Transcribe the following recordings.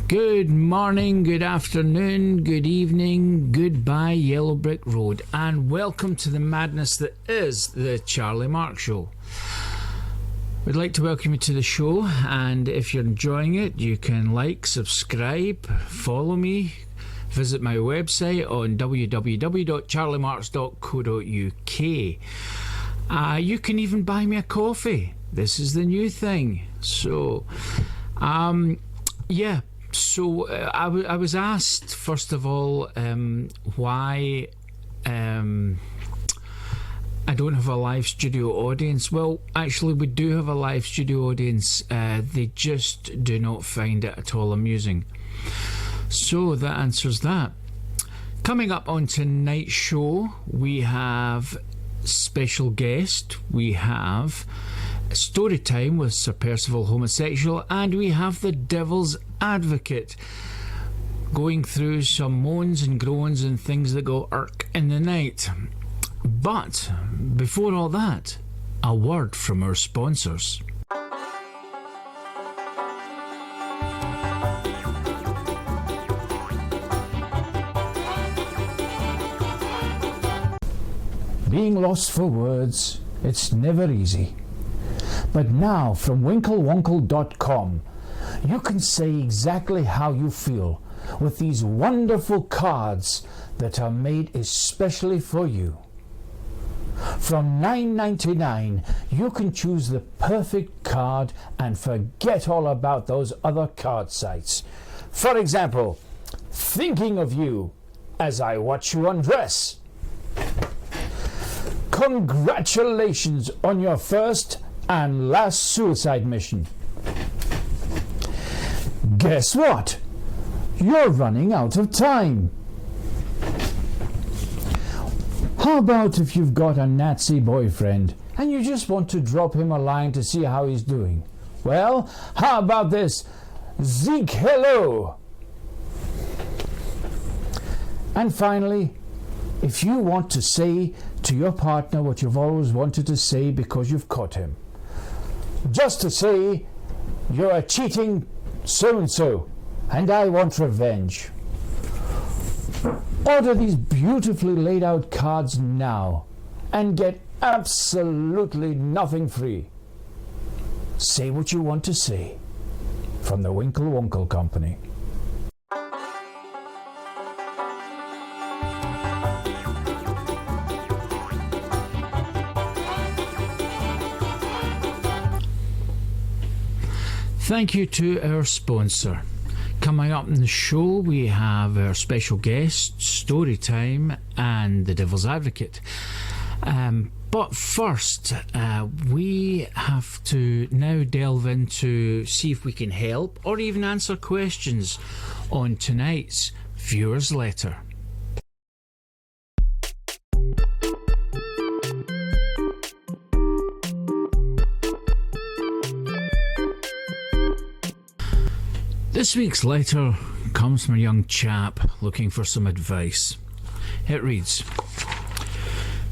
Good morning, good afternoon, good evening, goodbye Yellow Brick Road, and welcome to the madness that is the Charlie Marx Show. We'd like to welcome you to the show, and if you're enjoying it, you can like, subscribe, follow me, visit my website on www.charliemarx.co.uk. You can even buy me a coffee. This is the new thing. So, yeah. So I was asked, first of all, why I don't have a live studio audience. Well, actually, we do have a live studio audience. They just do not find it at all amusing. So that answers that. Coming up on tonight's show, we have special guest. We have Storytime with Sir Percival Homosexual, and we have the Devil's Advocate going through some moans and groans and things that go irk in the night. But before all that, a word from our sponsors. Being lost for words, it's never easy. But now, from winklewonkle.com, you can say exactly how you feel with these wonderful cards that are made especially for you. From $9.99, you can choose the perfect card and forget all about those other card sites. For example, thinking of you as I watch you undress. Congratulations on your first and last suicide mission. Guess what? You're running out of time. How about if you've got a Nazi boyfriend and you just want to drop him a line to see how he's doing? Well, how about this? Zeke hello. And finally, if you want to say to your partner what you've always wanted to say because you've caught him, just to say, you're a cheating so-and-so, and I want revenge. Order these beautifully laid out cards now, and get absolutely nothing free. Say what you want to say, from the Winkle Wonkle Company. Thank you to our sponsor. Coming up in the show, we have our special guest, Storytime, and the Devil's Advocate. But first, we have to now delve into see if we can help or even answer questions on tonight's Viewer's Letter. This week's letter comes from a young chap looking for some advice. It reads,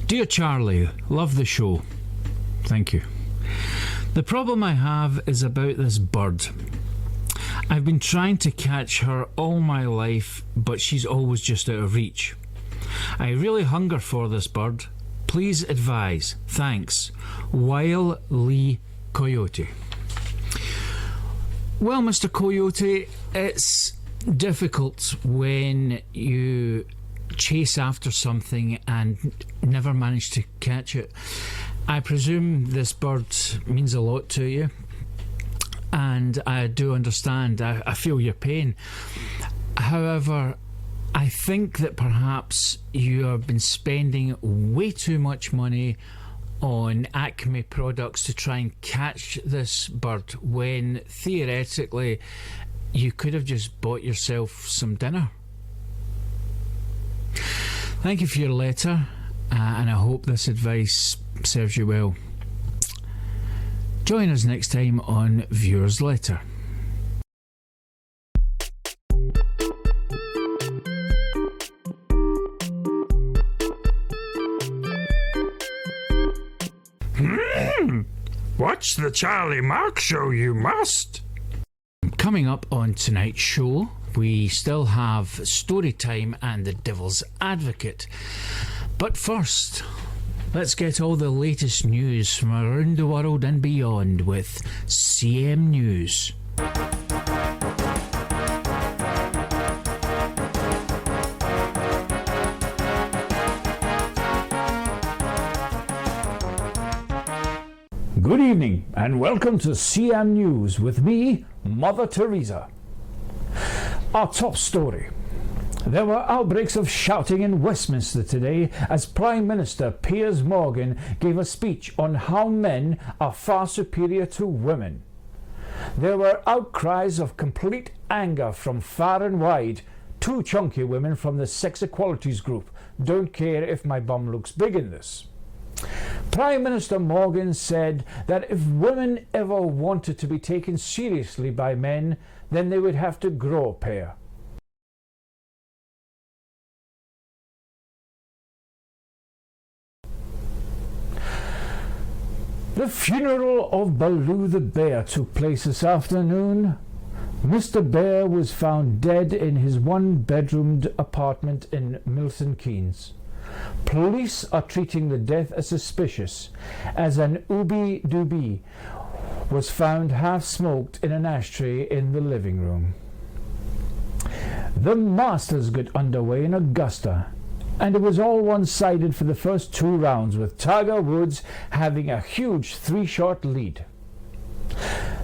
Dear Charlie, love the show. Thank you. The problem I have is about this bird. I've been trying to catch her all my life, but she's always just out of reach. I really hunger for this bird. Please advise. Thanks. Wile Lee Coyote. Well, Mr. Coyote, it's difficult when you chase after something and never manage to catch it. I presume this bird means a lot to you, and I do understand. I feel your pain. However, I think that perhaps you have been spending way too much money on Acme products to try and catch this bird when theoretically you could have just bought yourself some dinner. Thank you for your letter, and I hope this advice serves you well. Join us next time on Viewer's Letter. Watch the Charlie Marx Show, you must. Coming up on tonight's show, we still have Storytime and the Devil's Advocate. But first, let's get all the latest news from around the world and beyond with CM News. Good evening and welcome to CM News with me, Mother Teresa. Our top story. There were outbreaks of shouting in Westminster today as Prime Minister Piers Morgan gave a speech on how men are far superior to women. There were outcries of complete anger from far and wide. Two chunky women from the sex equalities group don't care if my bum looks big in this. Prime Minister Morgan said that if women ever wanted to be taken seriously by men, then they would have to grow a pair. The funeral of Baloo the bear took place this afternoon. Mr. Bear was found dead in his one-bedroomed apartment in Milton Keynes. Police are treating the death as suspicious, as an ooby-dooby was found half-smoked in an ashtray in the living room. The Masters got underway in Augusta, and it was all one-sided for the first two rounds, with Tiger Woods having a huge three-shot lead.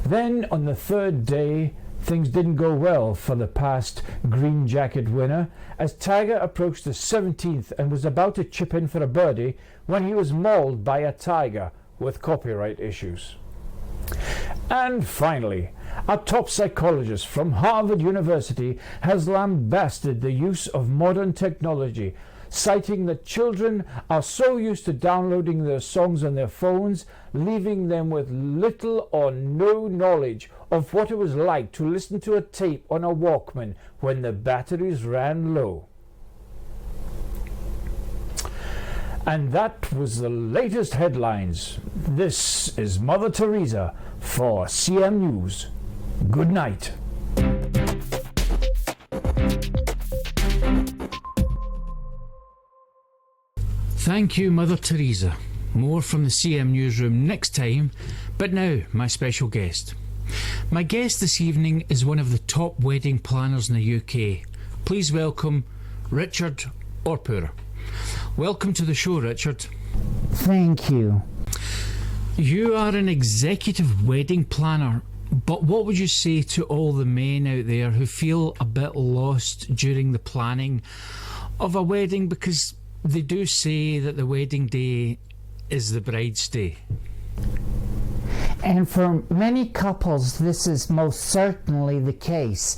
Then, on the third day, things didn't go well for the past green jacket winner, as Tiger approached the 17th and was about to chip in for a birdie when he was mauled by a tiger with copyright issues. And finally, a top psychologist from Harvard University has lambasted the use of modern technology, citing that children are so used to downloading their songs on their phones, leaving them with little or no knowledge of what it was like to listen to a tape on a Walkman when the batteries ran low. And that was the latest headlines. This is Mother Teresa for CM News. Good night. Thank you, Mother Teresa. More from the CM Newsroom next time, but now my special guest. My guest this evening is one of the top wedding planners in the UK. Please welcome Richard Orpurer. Welcome to the show, Richard. Thank you. You are an executive wedding planner, but what would you say to all the men out there who feel a bit lost during the planning of a wedding, because they do say that the wedding day is the bride's day? And for many couples, this is most certainly the case.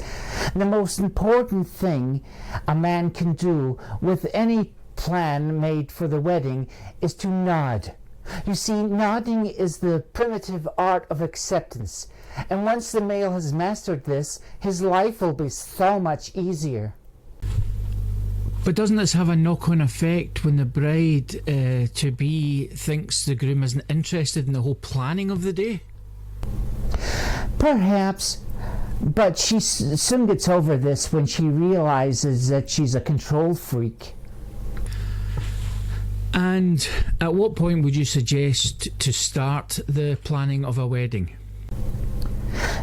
The most important thing a man can do with any plan made for the wedding is to nod. You see, nodding is the primitive art of acceptance. And once the male has mastered this, his life will be so much easier. But doesn't this have a knock-on effect when the bride-to-be thinks the groom isn't interested in the whole planning of the day? Perhaps, but she soon gets over this when she realizes that she's a control freak. And at what point would you suggest to start the planning of a wedding?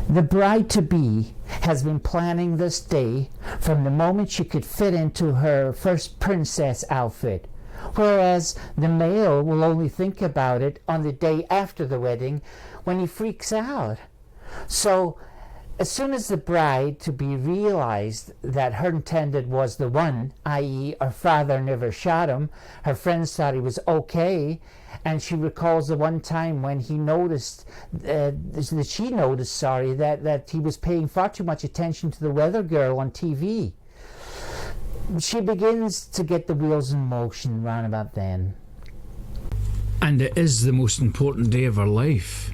The bride-to-be has been planning this day from the moment she could fit into her first princess outfit, whereas the male will only think about it on the day after the wedding when he freaks out. So, as soon as the bride-to-be realized that her intended was the one, i.e. her father never shot him, her friends thought he was okay, and she recalls the one time when he noticed, that he was paying far too much attention to the weather girl on TV. She begins to get the wheels in motion round about then. And it is the most important day of her life.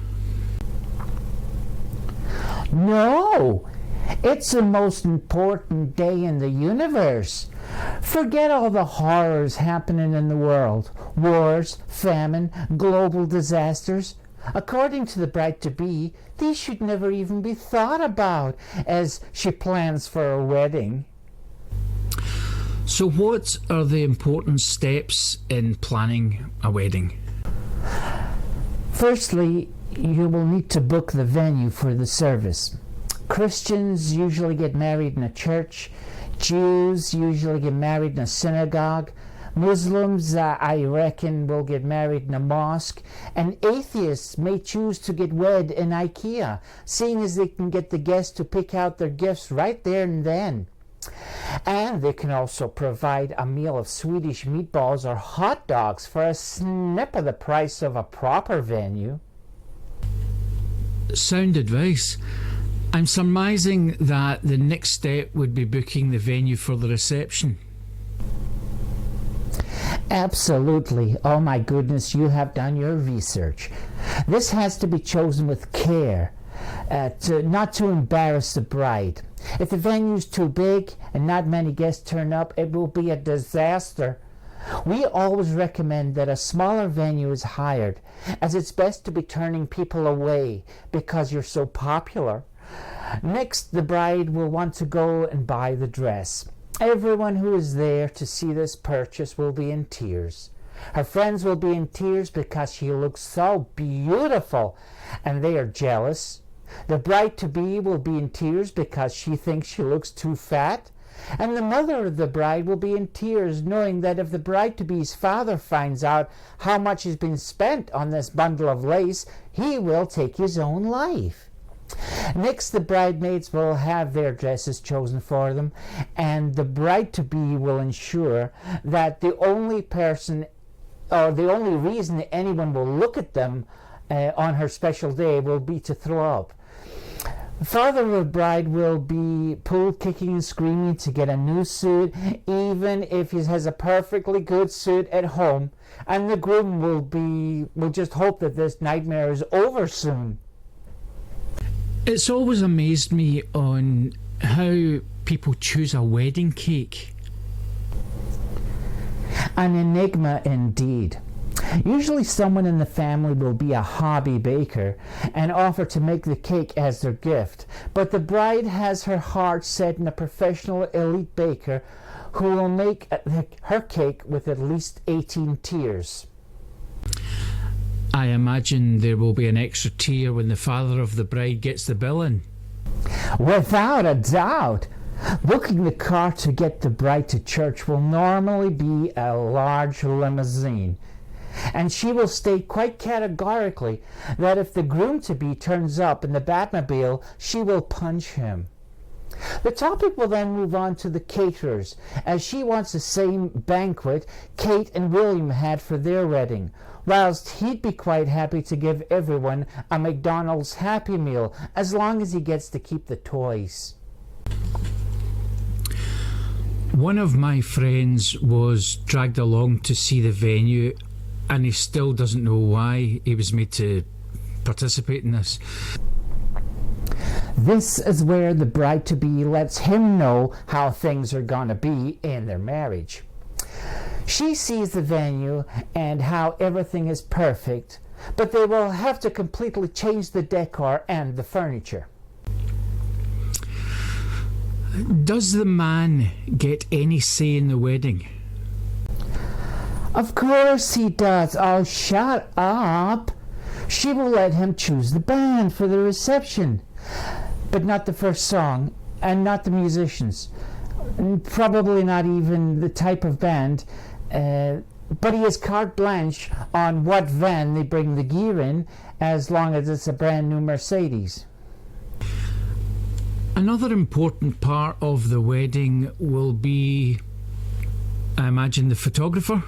No! It's the most important day in the universe. Forget all the horrors happening in the world. Wars, famine, global disasters. according to the bride-to-be, these should never even be thought about as she plans for a wedding. So what are the important steps in planning a wedding? Firstly, you will need to book the venue for the service. Christians usually get married in a church. Jews usually get married in a synagogue. Muslims, I reckon, will get married in a mosque. And atheists may choose to get wed in IKEA, seeing as they can get the guests to pick out their gifts right there and then. And they can also provide a meal of Swedish meatballs or hot dogs for a snip of the price of a proper venue. Sound advice. I'm surmising that the next step would be booking the venue for the reception. Absolutely. Oh my goodness, you have done your research. This has to be chosen with care, not to embarrass the bride. If the venue's too big and not many guests turn up, it will be a disaster. We always recommend that a smaller venue is hired, as it's best to be turning people away because you're so popular. Next, the bride will want to go and buy the dress. Everyone who is there to see this purchase will be in tears. Her friends will be in tears because she looks so beautiful and they are jealous. The bride-to-be will be in tears because she thinks she looks too fat. And the mother of the bride will be in tears knowing that if the bride-to-be's father finds out how much has been spent on this bundle of lace, he will take his own life. Next, the bridesmaids will have their dresses chosen for them, and the bride-to-be will ensure that the only person or the only reason anyone will look at them on her special day will be to throw up. The father of the bride will be pulled kicking and screaming to get a new suit, even if he has a perfectly good suit at home, and the groom will just hope that this nightmare is over soon. It's always amazed me on how people choose a wedding cake. An enigma indeed. Usually someone in the family will be a hobby baker and offer to make the cake as their gift, but the bride has her heart set on a professional elite baker who will make her cake with at least 18 tiers. I imagine there will be an extra tier when the father of the bride gets the bill in. Without a doubt. Booking the car to get the bride to church will normally be a large limousine. And she will state quite categorically that if the groom-to-be turns up in the Batmobile, she will punch him. The topic will then move on to the caterers, as she wants the same banquet Kate and William had for their wedding, whilst he'd be quite happy to give everyone a McDonald's Happy Meal, as long as he gets to keep the toys. One of my friends was dragged along to see the venue, and he still doesn't know why he was made to participate in this. This is where the bride-to-be lets him know how things are going to be in their marriage. She sees the venue and how everything is perfect, but they will have to completely change the decor and the furniture. Does the man get any say in the wedding? Of course he does. Oh, shut up. She will let him choose the band for the reception, but not the first song, and not the musicians. Probably not even the type of band, but he has carte blanche on what van they bring the gear in, as long as it's a brand new Mercedes. Another important part of the wedding will be, I imagine, the photographer.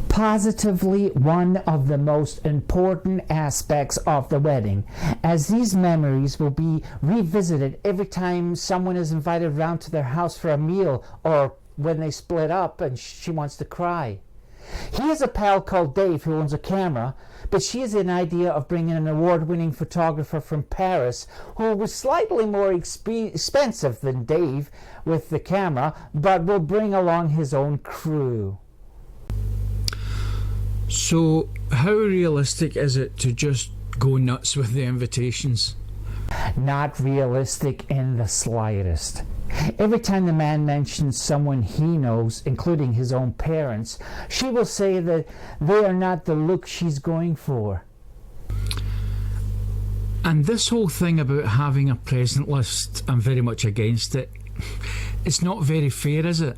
Positively one of the most important aspects of the wedding, as these memories will be revisited every time someone is invited round to their house for a meal, or when they split up and she wants to cry. He has a pal called Dave who owns a camera, but she has an idea of bringing an award-winning photographer from Paris who was slightly more expensive than Dave with the camera, but will bring along his own crew. So, how realistic is it to just go nuts with the invitations? Not realistic in the slightest. Every time the man mentions someone he knows, including his own parents, she will say that they are not the look she's going for. And this whole thing about having a present list, I'm very much against it. It's not very fair, is it?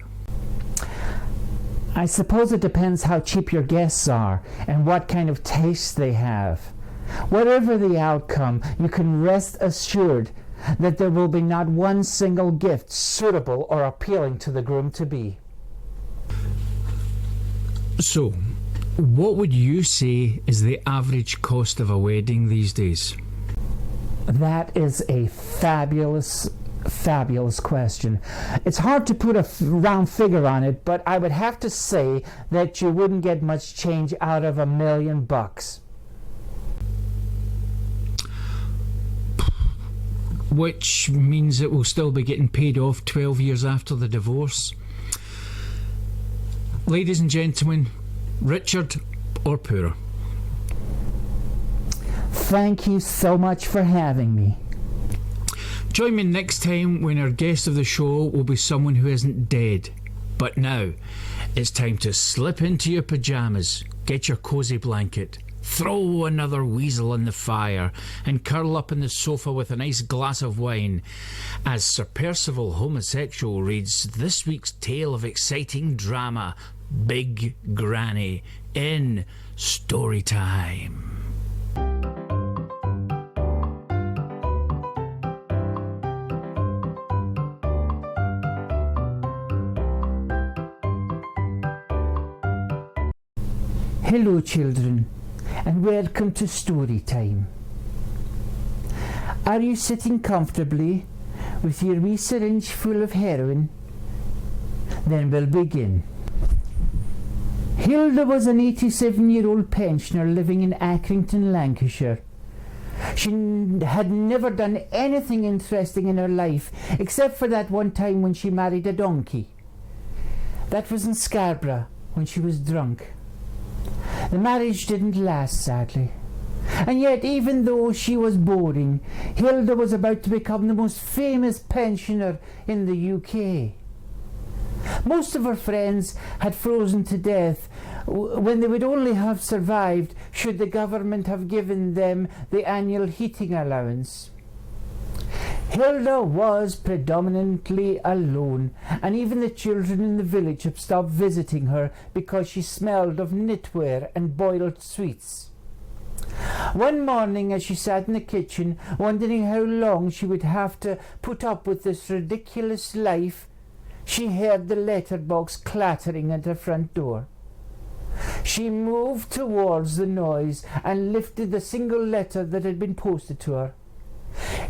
I suppose it depends how cheap your guests are and what kind of taste they have. Whatever the outcome, you can rest assured that there will be not one single gift suitable or appealing to the groom-to-be. So, what would you say is the average cost of a wedding these days? That is a fabulous question. It's hard to put a round figure on it, but I would have to say that you wouldn't get much change out of $1 million. Which means it will still be getting paid off 12 years after the divorce. Ladies and gentlemen, Richard Orpurer. Thank you so much for having me. Join me next time when our guest of the show will be someone who isn't dead. But now, it's time to slip into your pyjamas, get your cosy blanket, throw another weasel in the fire, and curl up on the sofa with a nice glass of wine as Sir Percival Homosexual reads this week's tale of exciting drama, Big Granny, in Storytime. Hello children, and welcome to Storytime. Are you sitting comfortably with your wee syringe full of heroin? Then we'll begin. Hilda was an 87-year-old pensioner living in Accrington, Lancashire. She had never done anything interesting in her life except for that one time when she married a donkey. That was in Scarborough when she was drunk. The marriage didn't last, sadly. And yet, even though she was boring, Hilda was about to become the most famous pensioner in the UK. Most of her friends had frozen to death when they would only have survived should the government have given them the annual heating allowance. Hilda was predominantly alone, and even the children in the village had stopped visiting her because she smelled of knitwear and boiled sweets. One morning, as she sat in the kitchen, wondering how long she would have to put up with this ridiculous life, she heard the letterbox clattering at her front door. She moved towards the noise and lifted the single letter that had been posted to her.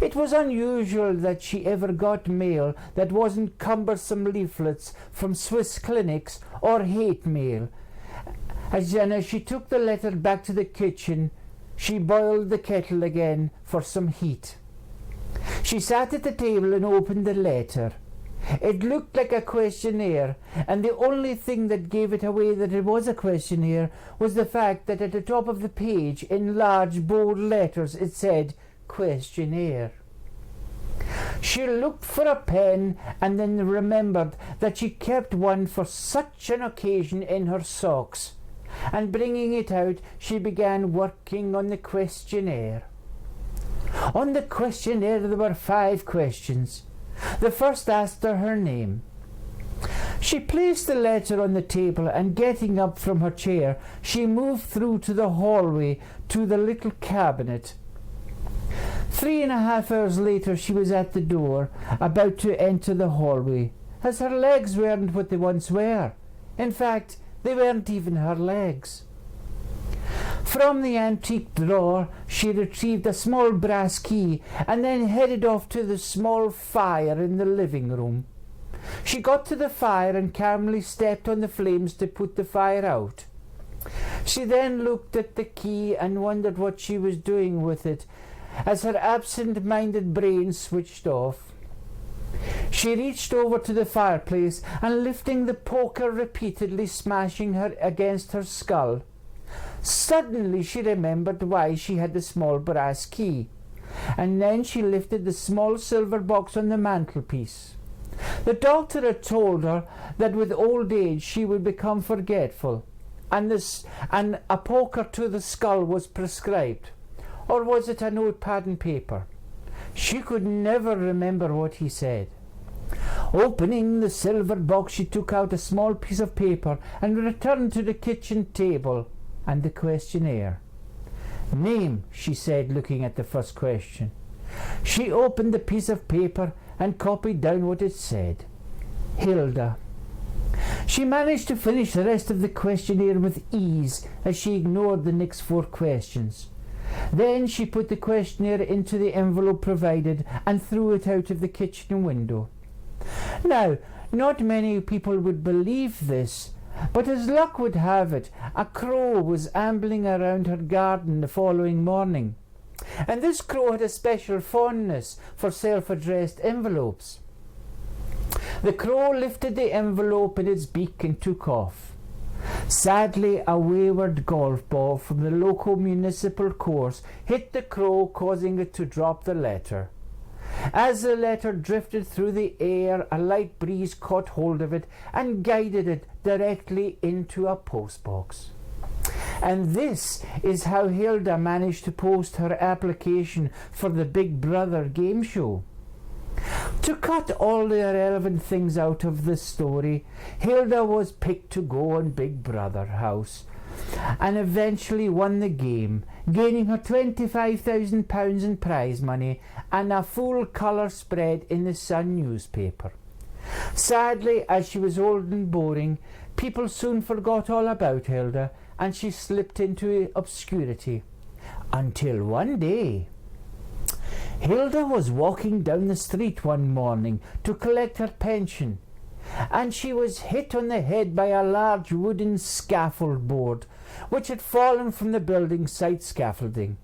It was unusual that she ever got mail that wasn't cumbersome leaflets from Swiss clinics or hate mail. As she took the letter back to the kitchen, she boiled the kettle again for some heat. She sat at the table and opened the letter. It looked like a questionnaire, and the only thing that gave it away that it was a questionnaire was the fact that at the top of the page, in large bold letters, it said, questionnaire. She looked for a pen and then remembered that she kept one for such an occasion in her socks, and bringing it out, she began working on the questionnaire. On the questionnaire there were 5 questions. The first asked her name. She placed the letter on the table and, getting up from her chair, she moved through to the hallway to the little cabinet. 3.5 hours later she was at the door, about to enter the hallway, as her legs weren't what they once were. In fact, they weren't even her legs. From the antique drawer she retrieved a small brass key and then headed off to the small fire in the living room. She got to the fire and calmly stepped on the flames to put the fire out. She then looked at the key and wondered what she was doing with it, as her absent-minded brain switched off. She reached over to the fireplace and, lifting the poker repeatedly smashing her against her skull, Suddenly she remembered why she had the small brass key, and then she lifted the small silver box on the mantelpiece. The doctor had told her that with old age she would become forgetful, and a poker to the skull was prescribed. Or was it a notepad and paper? She could never remember what he said. Opening the silver box, she took out a small piece of paper and returned to the kitchen table and the questionnaire. Name, she said, looking at the first question. She opened the piece of paper and copied down what it said. Hilda. She managed to finish the rest of the questionnaire with ease as she ignored the next 4 questions. Then she put the questionnaire into the envelope provided and threw it out of the kitchen window. Now, not many people would believe this, but as luck would have it, a crow was ambling around her garden the following morning, and this crow had a special fondness for self-addressed envelopes. The crow lifted the envelope in its beak and took off. Sadly, a wayward golf ball from the local municipal course hit the crow, causing it to drop the letter. As the letter drifted through the air, a light breeze caught hold of it and guided it directly into a postbox. And this is how Hilda managed to post her application for the Big Brother game show. To cut all the irrelevant things out of the story, Hilda was picked to go on Big Brother House and eventually won the game, gaining her £25,000 in prize money and a full colour spread in the Sun newspaper. Sadly, as she was old and boring, people soon forgot all about Hilda and she slipped into obscurity. Until one day, Hilda was walking down the street one morning to collect her pension, and she was hit on the head by a large wooden scaffold board which had fallen from the building site scaffolding.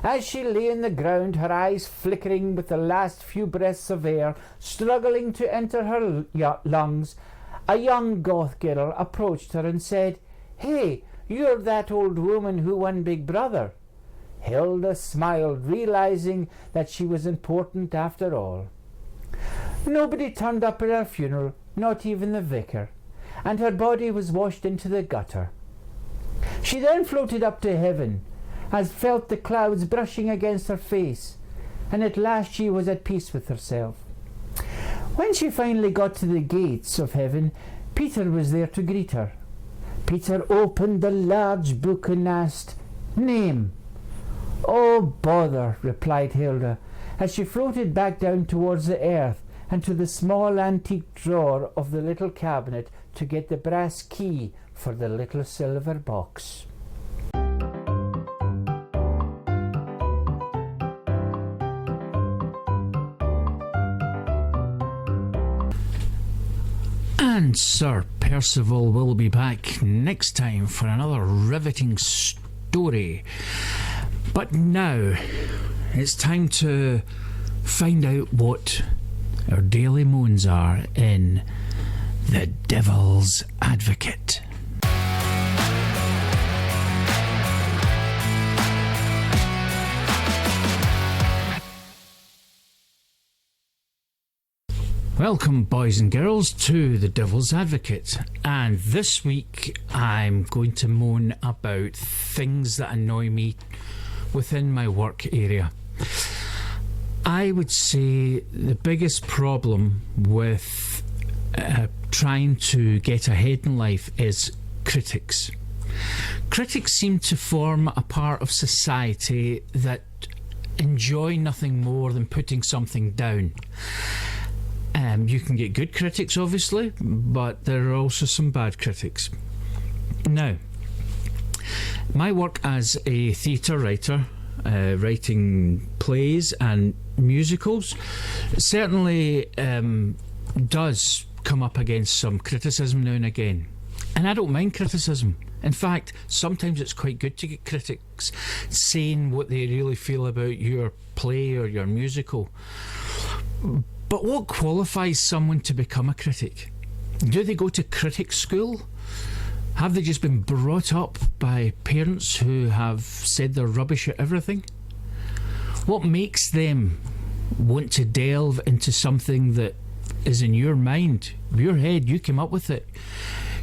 As she lay on the ground, her eyes flickering with the last few breaths of air struggling to enter her lungs, a young goth girl approached her and said, "Hey, you're that old woman who won Big Brother." Hilda smiled, realizing that she was important after all. Nobody turned up at her funeral, not even the vicar, and her body was washed into the gutter. She then floated up to heaven, and felt the clouds brushing against her face, and at last she was at peace with herself. When she finally got to the gates of heaven, Peter was there to greet her. Peter opened the large book and asked, "Name?" "Oh, bother," replied Hilda, as she floated back down towards the earth and to the small antique drawer of the little cabinet to get the brass key for the little silver box. And Sir Percival will be back next time for another riveting story. But now it's time to find out what our daily moans are in The Devil's Advocate. Welcome, boys and girls, to The Devil's Advocate. And this week I'm going to moan about things that annoy me within my work area. I would say the biggest problem with trying to get ahead in life is critics. Critics seem to form a part of society that enjoy nothing more than putting something down. You can get good critics, obviously, but there are also some bad critics. Now, my work as a theatre writer, writing plays and musicals, certainly does come up against some criticism now and again. And I don't mind criticism. In fact, sometimes it's quite good to get critics saying what they really feel about your play or your musical. But what qualifies someone to become a critic? Do they go to critic school? Have they just been brought up by parents who have said they're rubbish at everything? What makes them want to delve into something that is in your mind, your head? You came up with it,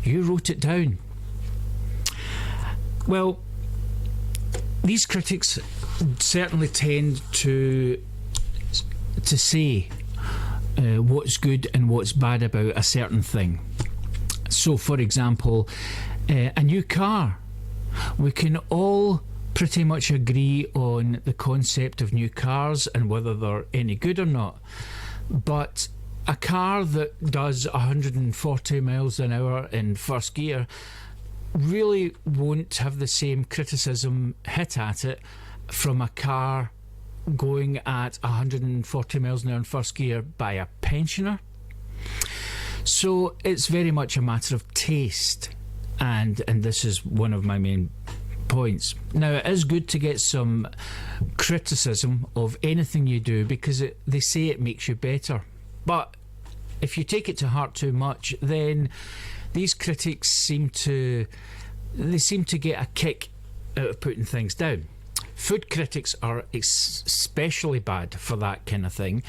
you wrote it down. Well, these critics certainly tend to say what's good and what's bad about a certain thing. So, for example, a new car. We can all pretty much agree on the concept of new cars and whether they're any good or not. But a car that does 140 miles an hour in first gear really won't have the same criticism hit at it from a car going at 140 miles an hour in first gear by a pensioner. So it's very much a matter of taste, and this is one of my main points. Now, it is good to get some criticism of anything you do because they say it makes you better. But if you take it to heart too much, then these critics seem to get a kick out of putting things down. Food critics are especially bad for that kind of thing.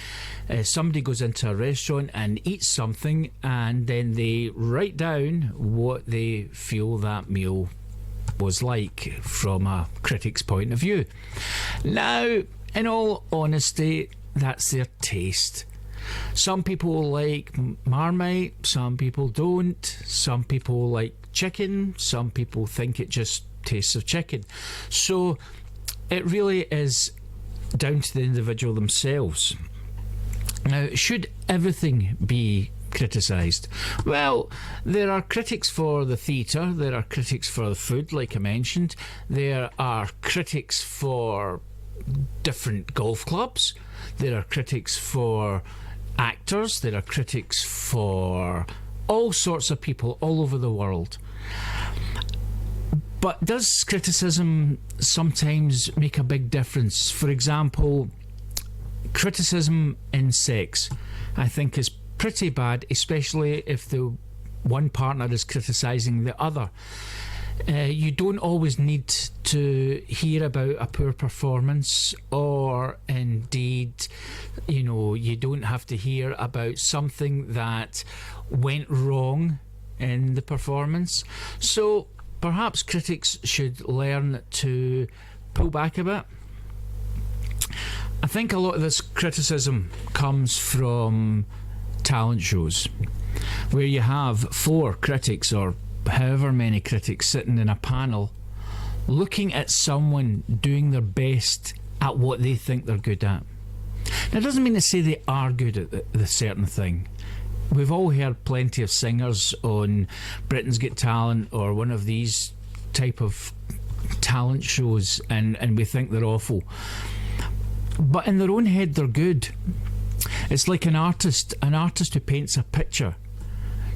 Somebody goes into a restaurant and eats something, and then they write down what they feel that meal was like from a critic's point of view. Now, in all honesty, that's their taste. Some people like Marmite, some people don't. Some people like chicken, some people think it just tastes of chicken. So it really is down to the individual themselves. Now, should everything be criticised? Well, there are critics for the theatre, there are critics for the food, like I mentioned, there are critics for different golf clubs, there are critics for actors, there are critics for all sorts of people all over the world. But does criticism sometimes make a big difference? For example, criticism in sex, I think, is pretty bad, especially if the one partner is criticising the other. You don't always need to hear about a poor performance, or indeed, you don't have to hear about something that went wrong in the performance. So perhaps critics should learn to pull back a bit. I think a lot of this criticism comes from talent shows, where you have 4 critics or however many critics sitting in a panel looking at someone doing their best at what they think they're good at. Now, it doesn't mean to say they are good at the certain thing. We've all heard plenty of singers on Britain's Got Talent or one of these type of talent shows, and we think they're awful. But in their own head, they're good. It's like an artist who paints a picture.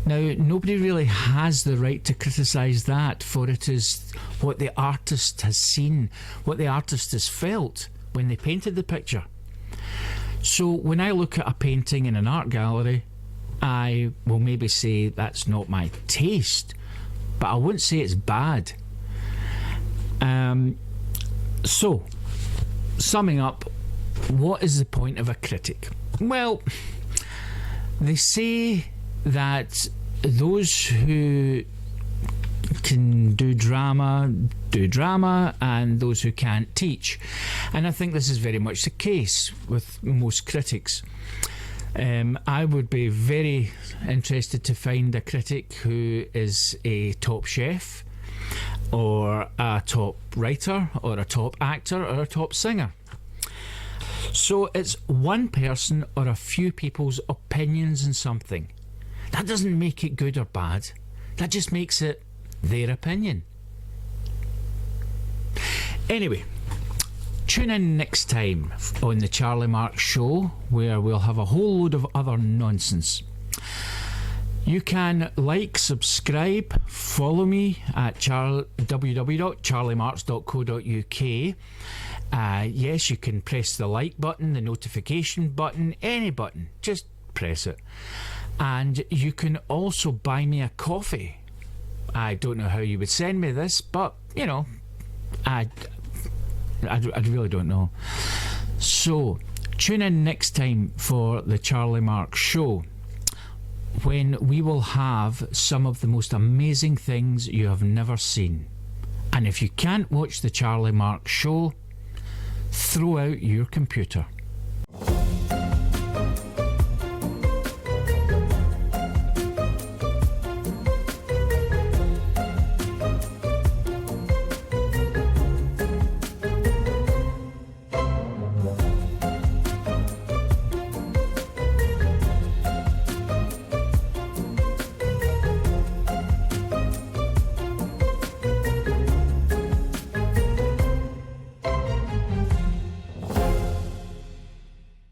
Now, nobody really has the right to criticise that, for it is what the artist has seen, what the artist has felt when they painted the picture. So when I look at a painting in an art gallery, I will maybe say that's not my taste, but I wouldn't say it's bad. So, summing up, what is the point of a critic? Well, they say that those who can do drama, and those who can't teach. And I think this is very much the case with most critics. I would be very interested to find a critic who is a top chef, or a top writer, or a top actor, or a top singer. So it's one person or a few people's opinions on something. That doesn't make it good or bad. That just makes it their opinion. Anyway, tune in next time on the Charlie Marx Show, where we'll have a whole load of other nonsense. You can like, subscribe, follow me at www.charliemarx.co.uk. Yes, you can press the like button, the notification button, any button. Just press it. And you can also buy me a coffee I don't know how you would send me this, but, you know, I really don't know. So, tune in next time for the Charlie Marx Show, when we will have some of the most amazing things you have never seen. And if you can't watch the Charlie Marx Show, throw out your computer.